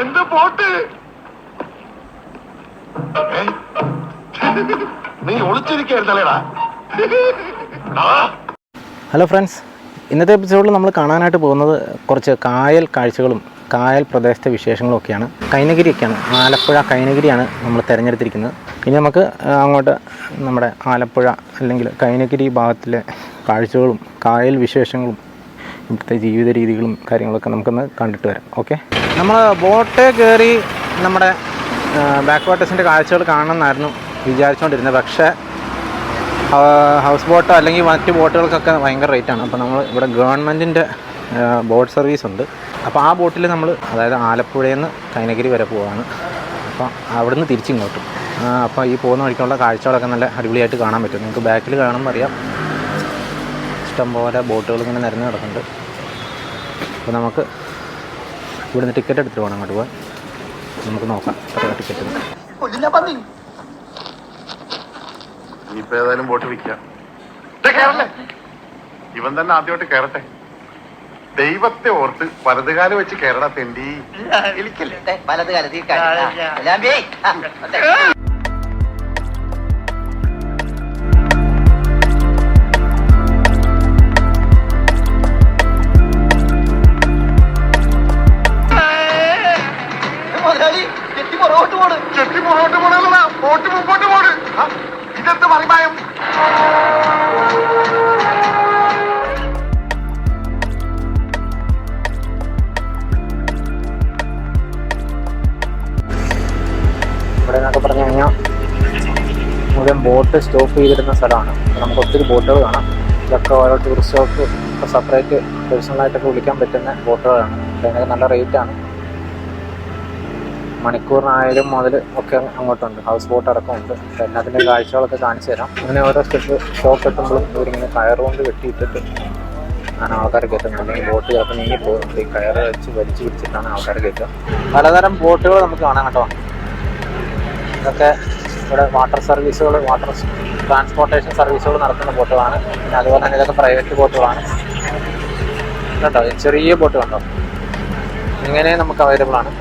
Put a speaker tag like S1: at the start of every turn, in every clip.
S1: എന്ത് പോട്ട് നീ ഒളിച്ചിരിക്കായിരുന്നല്ലേടാ.
S2: Hello friends, ഇന്നത്തെ എപ്പിസോഡിൽ നമ്മൾ കാണാനായിട്ട് പോകുന്നത് കുറച്ച് കായൽ കാഴ്ചകളും കായൽ പ്രദേശത്തെ വിശേഷങ്ങളും ഒക്കെയാണ്. കൈനഗിരിയൊക്കെയാണ്, ആലപ്പുഴ കൈനഗിരിയാണ് നമ്മൾ തിരഞ്ഞെടുത്തിരിക്കുന്നത്. ഇനി നമുക്ക് അങ്ങോട്ട് നമ്മുടെ ആലപ്പുഴ അല്ലെങ്കിൽ കൈനഗിരി ഭാഗത്തിലെ കാഴ്ചകളും കായൽ വിശേഷങ്ങളും ഇവിടുത്തെ ജീവിത രീതികളും കാര്യങ്ങളൊക്കെ നമുക്കൊന്ന് കണ്ടിട്ട് വരാം. ഓക്കെ, നമ്മൾ ബോട്ട് കയറി നമ്മുടെ ബാക്ക് വാട്ടേഴ്സിൻ്റെ കാഴ്ചകൾ കാണണമെന്നായിരുന്നു വിചാരിച്ചുകൊണ്ടിരുന്നത്. പക്ഷേ ഹൗസ് ബോട്ടോ അല്ലെങ്കിൽ മറ്റ് ബോട്ടുകൾക്കൊക്കെ ഭയങ്കര റേറ്റാണ്. അപ്പോൾ നമ്മൾ ഇവിടെ ഗവൺമെൻറ്റിൻ്റെ ബോട്ട് സർവീസ് ഉണ്ട്. അപ്പോൾ ആ ബോട്ടിൽ നമ്മൾ അതായത് ആലപ്പുഴയിൽ നിന്ന് കൈനഗിരി വരെ പോവാണ്. അപ്പോൾ അവിടുന്ന് തിരിച്ചിങ്ങോട്ടും. അപ്പോൾ ഈ പോകുന്ന വഴിക്കുള്ള കാഴ്ചകളൊക്കെ നല്ല അടിപൊളിയായിട്ട് കാണാൻ പറ്റും. നിങ്ങൾക്ക് ബാക്കിൽ കാണുമ്പോൾ അറിയാം, ഇഷ്ടംപോലെ ബോട്ടുകൾ ഇങ്ങനെ നിരന്ന് കിടക്കുന്നുണ്ട്. അപ്പോൾ നമുക്ക് ഇവിടുന്ന് ടിക്കറ്റ് എടുത്തിട്ട് വേണം അങ്ങോട്ട് പോകാൻ. നമുക്ക് നോക്കാം എത്ര ടിക്കറ്റ്.
S1: ഇനിയിപ്പോ ഏതായാലും ബോട്ട് വിൽക്കാം. ഇവൻ തന്നെ ആദ്യമായിട്ട് കയറട്ടെ. ദൈവത്തെ ഓർത്ത് വലതുകാലം വെച്ച് കയറട തെണ്ടി.
S3: വലതുകാലത്ത്
S1: ചെട്ടി പുറകോട്ട് പോണല്ല, ബോട്ട് മുമ്പോട്ട് പോണ്. ഇതെന്ത് മറിമായം?
S2: ഇവിടെ എന്നൊക്കെ പറഞ്ഞു കഴിഞ്ഞാൽ മുഴുവൻ ബോട്ട് സ്റ്റോപ്പ് ചെയ്തിരുന്ന സ്ഥലമാണ്. നമുക്ക് ഒത്തിരി ബോട്ടുകൾ കാണാം. ഇതൊക്കെ ഓരോ ടൂറിസ്റ്റോക്ക് സെപ്പറേറ്റ് പേഴ്സണലായിട്ടൊക്കെ വിളിക്കാൻ പറ്റുന്ന ബോട്ടുകളാണ്. അതിനൊക്കെ നല്ല റേറ്റാണ്. മണിക്കൂറിനായാലും മുതൽ ഒക്കെ അങ്ങോട്ടുണ്ട്. House boat അടക്കമുണ്ട്. എല്ലാത്തിൻ്റെ കാഴ്ചകളൊക്കെ കാണിച്ചു തരാം. അങ്ങനെ ഓരോ സ്റ്റോപ്പ് എത്തുമ്പോഴും ഇവരിങ്ങനെ കയറുകൊണ്ട് കെട്ടിയിട്ടിട്ട് ആണ് ആൾക്കാർ കയറ്റുന്നത്. അല്ലെങ്കിൽ ബോട്ട് ചിലപ്പോൾ നീങ്ങി പോകുന്നുണ്ട്. ഈ കയറ് വെച്ച് വലിച്ചു പിടിച്ചിട്ടാണ് ആൾക്കാർ കയറ്റുക. പലതരം ബോട്ടുകൾ നമുക്ക് കാണാം കേട്ടോ. ഇതൊക്കെ ഇവിടെ വാട്ടർ സർവീസുകൾ, വാട്ടർ ട്രാൻസ്പോർട്ടേഷൻ സർവീസുകൾ നടത്തുന്ന ബോട്ടുകളാണ്. പിന്നെ അതുപോലെ തന്നെ ഇതൊക്കെ പ്രൈവറ്റ് ബോട്ടുകളാണ് കേട്ടോ. ചെറിയ ബോട്ട് കണ്ടോ, ഇങ്ങനെ നമുക്ക് അവൈലബിൾ ആണ്.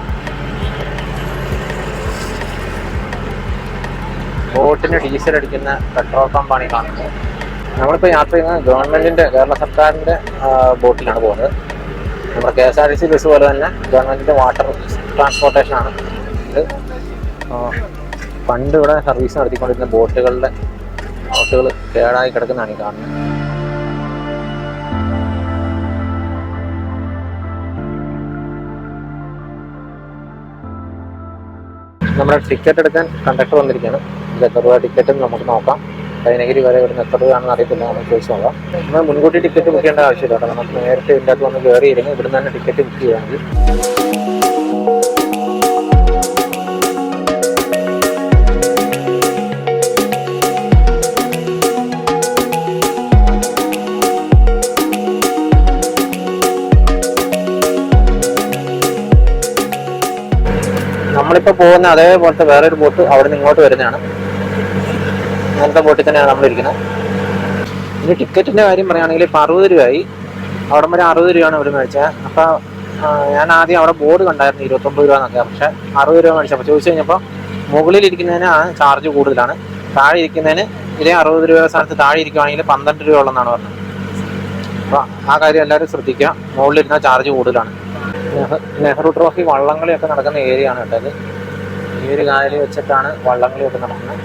S2: ബോട്ടിന് ഡീസൽ അടിക്കുന്ന പെട്രോൾ പമ്പാണ് ഈ കാണുന്നത്. നമ്മളിപ്പോൾ യാത്ര ചെയ്യുന്നത് ഗവൺമെൻറ്റിൻ്റെ, കേരള സർക്കാരിൻ്റെ ബോട്ടിലാണ് പോകുന്നത്. നമ്മുടെ KSRTC ബസ് പോലെ തന്നെ ഗവൺമെൻറ്റിൻ്റെ വാട്ടർ ട്രാൻസ്പോർട്ടേഷനാണ് ഇത്. പണ്ട് ഇവിടെ സർവീസ് നടത്തിക്കൊണ്ടിരുന്ന ബോട്ടുകൾ കേടായി കിടക്കുന്നതാണ് ഈ കാണുന്നത്. നമ്മുടെ ടിക്കറ്റ് എടുക്കാൻ കണ്ടക്ടർ വന്നിരിക്കുകയാണ്. ഇത് എത്ര രൂപ ടിക്കറ്റ് നമുക്ക് നോക്കാം. കൈനഗിരി വരെ ഇവിടുന്ന് എത്ര രൂപയാണെന്ന് അറിയത്തില്ല, നമുക്ക് ചോദിച്ചു നോക്കാം. നമ്മൾ മുൻകൂട്ടി ടിക്കറ്റ് ബുക്ക് ചെയ്യേണ്ട ആവശ്യമില്ല കേട്ടോ. നമുക്ക് നേരിട്ട് ഇതിൻ്റെ അകത്ത് വന്ന് കയറിയിരുന്ന് ഇവിടുന്ന് തന്നെ ടിക്കറ്റ് ബുക്ക് ചെയ്യുകയാണെങ്കിൽ നമ്മളിപ്പോൾ പോകുന്ന അതേപോലത്തെ വേറൊരു ബോട്ട് അവിടെ നിന്ന് ഇങ്ങോട്ട് വരുന്നതാണ്. അങ്ങനത്തെ ബോട്ടിൽ തന്നെയാണ് നമ്മളിരിക്കുന്നത്. ഇനി ടിക്കറ്റിൻ്റെ കാര്യം പറയുകയാണെങ്കിൽ ഇപ്പോൾ 60 രൂപയായി. അവിടെ വരെ 60 രൂപയാണ് ഇവിടെ മേടിച്ചത്. അപ്പോൾ ഞാൻ ആദ്യം അവിടെ ബോർഡ് കണ്ടായിരുന്നു 29 രൂപ എന്നൊക്കെ. പക്ഷേ 60 രൂപ മേടിച്ചപ്പോൾ ചോദിച്ചു കഴിഞ്ഞപ്പോൾ മുകളിലിരിക്കുന്നതിന് ചാർജ് കൂടുതലാണ്, താഴെ ഇരിക്കുന്നതിന് ഇതേ 60 രൂപ സ്ഥലത്ത് താഴെ ഇരിക്കുകയാണെങ്കിൽ 12 രൂപ ഉള്ളതെന്നാണ് പറഞ്ഞത്. അപ്പോൾ ആ കാര്യം എല്ലാവരും ശ്രദ്ധിക്കുക. മുകളിലിരുന്ന ചാർജ് കൂടുതലാണ്. നെഹ്റു ട്രോഫി വള്ളംകളിയൊക്കെ നടക്കുന്ന ഏരിയ ആണ് കേട്ടത്. ഈ ഒരു കായലിൽ വെച്ചിട്ടാണ് വള്ളംകളിയൊക്കെ നടക്കുന്നത്.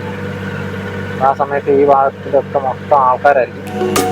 S2: ആ സമയത്ത് ഈ ഭാഗത്തിലൊക്കെ മൊത്തം ആൾക്കാരായിരിക്കും.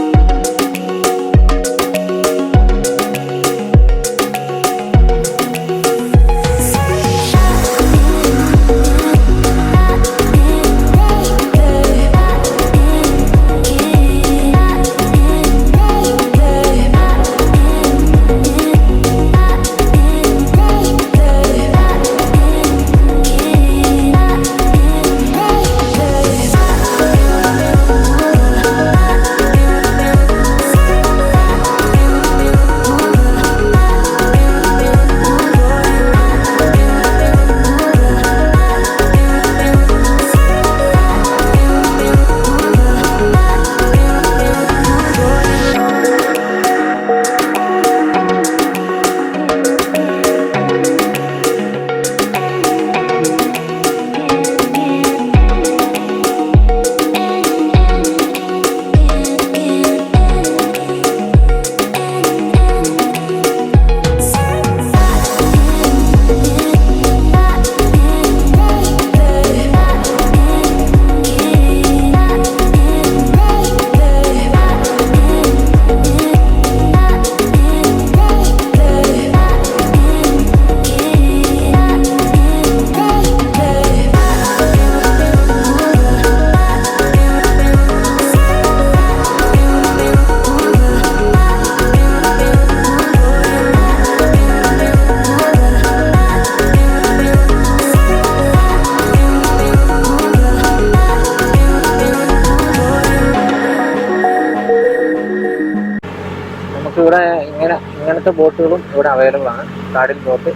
S2: രണ്ട് ബോട്ടുകളും ഇവിടെ അവൈലബിൾ ആണ്. കാടിൽ ബോട്ട്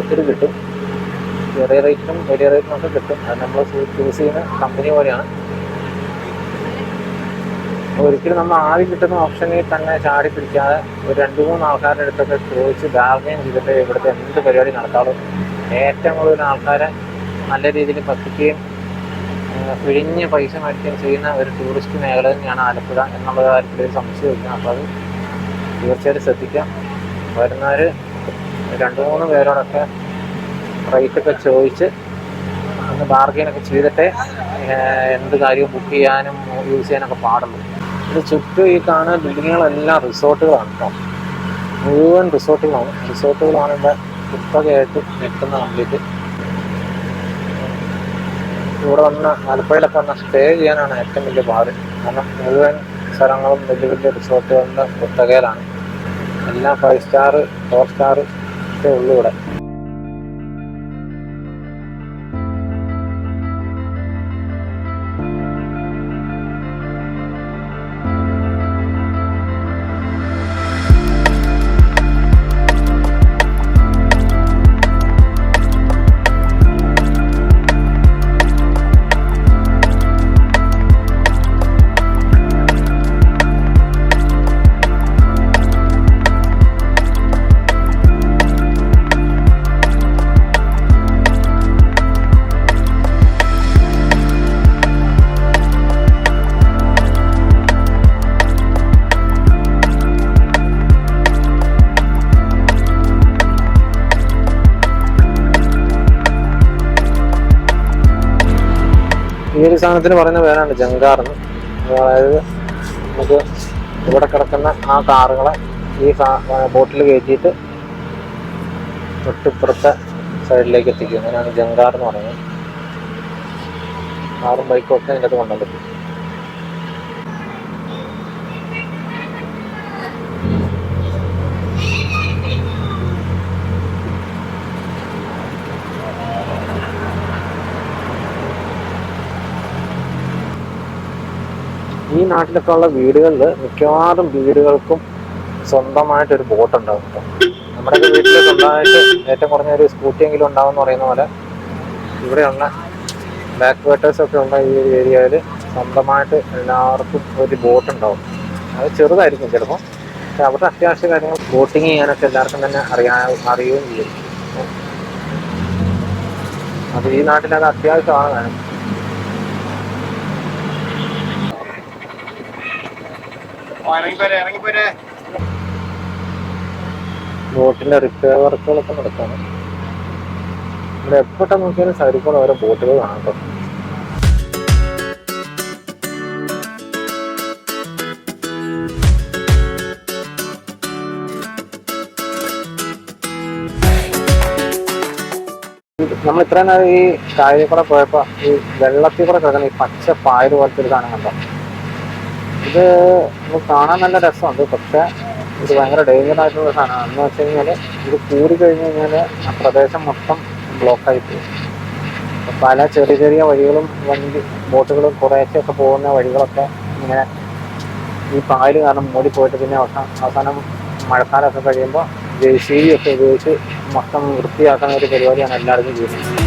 S2: ഒത്തിരി കിട്ടും. ചെറിയ റേറ്റിനും വലിയ റേറ്റിനും ഒക്കെ കിട്ടും. അത് നമ്മൾ ചൂസ് ചെയ്യുന്ന കമ്പനി പോലെയാണ്. ഒരിക്കലും നമ്മൾ ആദ്യം കിട്ടുന്ന ഓപ്ഷനിൽ തന്നെ ചാടി പിടിക്കാതെ ഒരു 2-3 ആൾക്കാരുടെ അടുത്തൊക്കെ ചോദിച്ച് ബാർഗെയിൻ ചെയ്തിട്ട് ഇവിടുത്തെ എന്ത് പരിപാടി നടത്താറും. ഏറ്റവും കൂടുതൽ ആൾക്കാരെ നല്ല രീതിയിൽ പറ്റിക്കുകയും പിഴിഞ്ഞ് പൈസ മേടിക്കുകയും ചെയ്യുന്ന ഒരു ടൂറിസ്റ്റ് മേഖല തന്നെയാണ് ആലപ്പുഴ എന്നുള്ള കാര്യത്തിൽ ഒരു സംശയമില്ല. അപ്പോൾ അത് തീർച്ചയായിട്ടും ശ്രദ്ധിക്കാം. വരുന്നവർ 2-3 പേരോടൊക്കെ റേറ്റൊക്കെ ചോദിച്ച് ഒന്ന് ബാർഗെയിനൊക്കെ ചെയ്തിട്ടേ എന്ത് കാര്യവും ബുക്ക് ചെയ്യാനും യൂസ് ചെയ്യാനൊക്കെ പാടുള്ളൂ. ഇത് ചുറ്റും ഈ കാണുന്ന ബിൽഡിങ്ങുകളെല്ലാം റിസോർട്ടുകളാണ് കേട്ടോ. മുഴുവൻ റിസോർട്ടുകളാണ് ഇവിടെ കുത്തകയായിട്ട് നിൽക്കുന്ന കംപ്ലീറ്റ്. ഇവിടെ വന്ന് ആലപ്പുഴയിലൊക്കെ വന്ന് സ്റ്റേ ചെയ്യാനാണ് ഏറ്റവും വലിയ പാട്. കാരണം മുഴുവൻ സ്ഥലങ്ങളും വലിയ വലിയ റിസോർട്ടുകളുടെ കുത്തകയിലാണ്. എല്ലാം 5 സ്റ്റാർ 4 സ്റ്റാർ ഒക്കെ ഉള്ളൂ ഇവിടെ. ഈ ഒരു സാധനത്തിന് പറയുന്ന പേരാണ് ജങ്കാറെന്ന്. അതായത് നമുക്ക് ഇവിടെ കിടക്കുന്ന ആ കാറുകളെ ഈ ബോട്ടിൽ കയറ്റിയിട്ട് തൊട്ടിപ്പുറത്തെ സൈഡിലേക്ക് എത്തിക്കും. അങ്ങനെയാണ് ജങ്കാർ എന്ന് പറയുന്നത്. കാറും ബൈക്കും ഒക്കെ അതിൻ്റെ അകത്ത് കൊണ്ടുവരും. ഈ നാട്ടിലൊക്കെ ഉള്ള വീടുകളിൽ മിക്കവാറും വീടുകൾക്കും സ്വന്തമായിട്ടൊരു ബോട്ട് ഉണ്ടാകും. നമ്മുടെ വീട്ടിൽ സ്വന്തമായിട്ട് ഏറ്റവും കുറഞ്ഞ ഒരു സ്കൂട്ടിയെങ്കിലും ഉണ്ടാവും എന്ന് പറയുന്ന പോലെ ഇവിടെയുള്ള ബാക്ക് വാട്ടേഴ്സൊക്കെ ഉള്ള ഈ ഒരു ഏരിയയിൽ സ്വന്തമായിട്ട് എല്ലാവർക്കും ഒരു ബോട്ട് ഉണ്ടാവും. അത് ചെറുതായിരിക്കും ചിലപ്പോൾ, പക്ഷെ അവരുടെ അത്യാവശ്യ കാര്യങ്ങൾ ബോട്ടിങ് ചെയ്യാനൊക്കെ എല്ലാവർക്കും തന്നെ അറിയുകയും ചെയ്യും. അത് ഈ നാട്ടിൽ അത് അത്യാവശ്യമാണ് വേണം. ബോട്ടിന്റെ റിപ്പയർ വർക്കുകളൊക്കെ നടക്കാണ്. ഇവിടെ എപ്പോഴും നോക്കിയാലും സൈഡിൽ കൂടെ ഓരോ ബോട്ടുകൾ കാണാം കേട്ടോ. നമ്മൾ ഇത്രയും നേരം ഈ കായലിൽ കൂടെ പോയപ്പോൾ ഈ വെള്ളത്തിൽ കൂടെ കിടക്കുന്ന ഈ പച്ച പായൽ പോലത്തെ ഒരു സാധനം കണ്ടോ. ഇത് നമുക്ക് കാണാൻ നല്ല രസമുണ്ട്, പക്ഷേ ഇത് ഭയങ്കര ഡേഞ്ചർ ആയിട്ടുള്ള സാധനമാണ്. എന്ന് വെച്ച് കഴിഞ്ഞാൽ ഇത് കൂടി കഴിഞ്ഞ് കഴിഞ്ഞാൽ ആ പ്രദേശം മൊത്തം ബ്ലോക്കായി പോകും. പല ചെറിയ ചെറിയ വഴികളും ബോട്ടുകളും കുറേശ്ശൊക്കെ പോകുന്ന വഴികളൊക്കെ ഇങ്ങനെ ഈ പായൽ കാരണം മൂടിപ്പോയിട്ട് പിന്നെ അവസാനം മഴക്കാലമൊക്കെ കഴിയുമ്പോൾ JCB ഒക്കെ ഉപയോഗിച്ച് മൊത്തം വൃത്തിയാക്കുന്ന ഒരു പരിപാടിയാണ് എല്ലാവർക്കും ചെയ്യുന്നത്.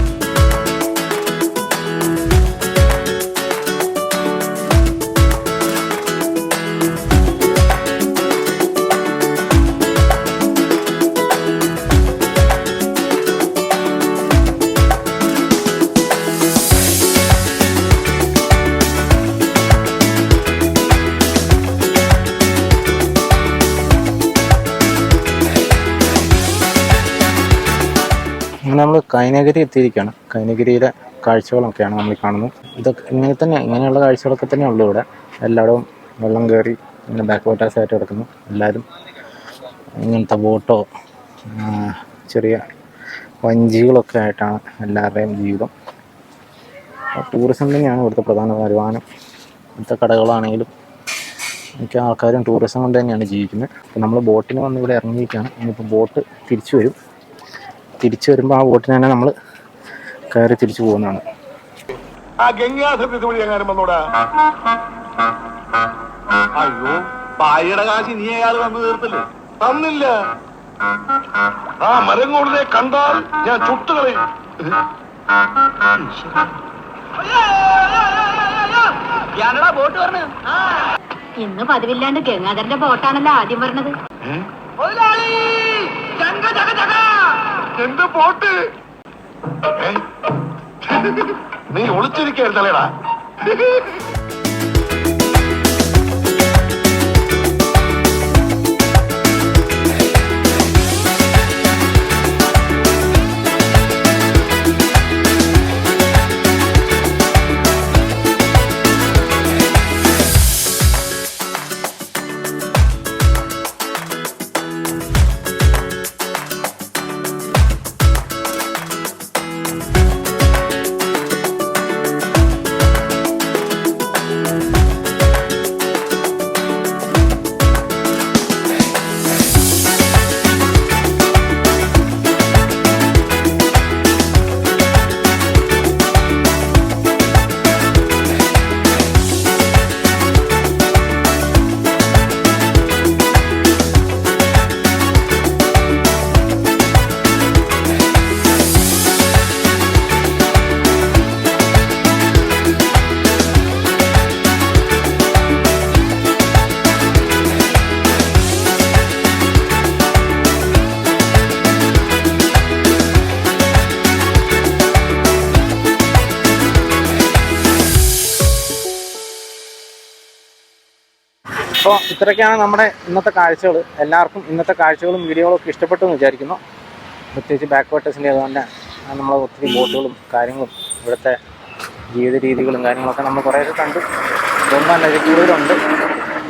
S2: അങ്ങനെ നമ്മൾ കൈനഗിരി എത്തിയിരിക്കുകയാണ്. കൈനഗിരിയിലെ കാഴ്ചകളൊക്കെയാണ് നമ്മൾ കാണുന്നത്. ഇതൊക്കെ ഇങ്ങനെയുള്ള കാഴ്ചകളൊക്കെ തന്നെ ഉള്ളൂ ഇവിടെ. എല്ലായിടവും വെള്ളം കയറി ഇങ്ങനെ ബാക്ക് വാട്ടേഴ്സ് ആയിട്ട് കിടക്കുന്നു. എല്ലാവരും ഇങ്ങനത്തെ ബോട്ടോ ചെറിയ വഞ്ചികളൊക്കെ ആയിട്ടാണ് എല്ലാവരുടെയും ജീവിതം. ടൂറിസം തന്നെയാണ് ഇവിടുത്തെ പ്രധാന വരുമാനം. ഇവിടുത്തെ കടകളാണെങ്കിലും മിക്ക ആൾക്കാരും ടൂറിസം കൊണ്ട് തന്നെയാണ് ജീവിക്കുന്നത്. അപ്പോൾ നമ്മൾ ബോട്ടിന് വന്ന് ഇവിടെ ഇറങ്ങിയിരിക്കുകയാണ്. ഇനിയിപ്പോൾ ബോട്ട് തിരിച്ചു വരുമ്പോൾ ആ ബോട്ടിന് തന്നെ നമ്മൾ കയറി തിരിച്ചു പോകുന്നതാണ്.
S1: ആ ഗംഗാധരൻ ഇതുവഴി എങ്ങാനും വന്നോടാ. അയ്യോ
S4: പായയുടെ കാശ് നീ അയാൾ വന്നു തീർത്തില്ലേ?
S1: തന്നില്ല. ആ മരം കൂടുതലെ കണ്ടാൽ ഞാൻ ചുട്ടുകളയും.
S3: ഞാനടാ ബോട്ട് പറഞ്ഞു.
S5: ഇന്ന് പതിവില്ലാണ്ട് ഗംഗാധരന്റെ ബോട്ടാണല്ലോ ആദ്യം പറഞ്ഞത്.
S1: എന്റെ ബോട്ട് നീ ഒളിച്ചിരിക്കരുതല്ലേടാ.
S2: അപ്പോൾ ഇത്രയൊക്കെയാണ് നമ്മുടെ ഇന്നത്തെ കാഴ്ചകൾ. എല്ലാവർക്കും ഇന്നത്തെ കാഴ്ചകളും വീഡിയോകളും ഒക്കെ ഇഷ്ടപ്പെട്ടു എന്ന് വിചാരിക്കുന്നു. പ്രത്യേകിച്ച് ബാക്ക് വാട്ടേഴ്സിൻ്റെ അതുകൊണ്ട് നമ്മൾ ഒത്തിരി ബോട്ടുകളും കാര്യങ്ങളും ഇവിടുത്തെ ജീവിത രീതികളും കാര്യങ്ങളൊക്കെ നമ്മൾ കുറേയൊക്കെ കണ്ടു. ഒന്നല്ല, ഇത് കൂടുതലുണ്ട്.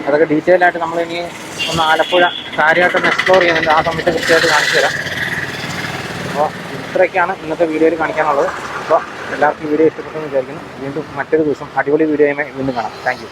S2: അതൊക്കെ ഡീറ്റെയിൽ ആയിട്ട് നമ്മളിനി ഒന്ന് ആലപ്പുഴ കാര്യമായിട്ടൊന്ന് എക്സ്പ്ലോർ ചെയ്യുന്നുണ്ട്. ആ സമയത്ത് കൃത്യമായിട്ട് കാണിച്ചു തരാം. അപ്പോൾ ഇത്രയൊക്കെയാണ് ഇന്നത്തെ വീഡിയോയിൽ കാണിക്കാനുള്ളത്. അപ്പോൾ എല്ലാവർക്കും വീഡിയോ ഇഷ്ടപ്പെട്ടെന്ന് വിചാരിക്കുന്നു. വീണ്ടും മറ്റൊരു ദിവസം അടിപൊളി വീഡിയോയുമായി വീണ്ടും കാണാം. Thank you.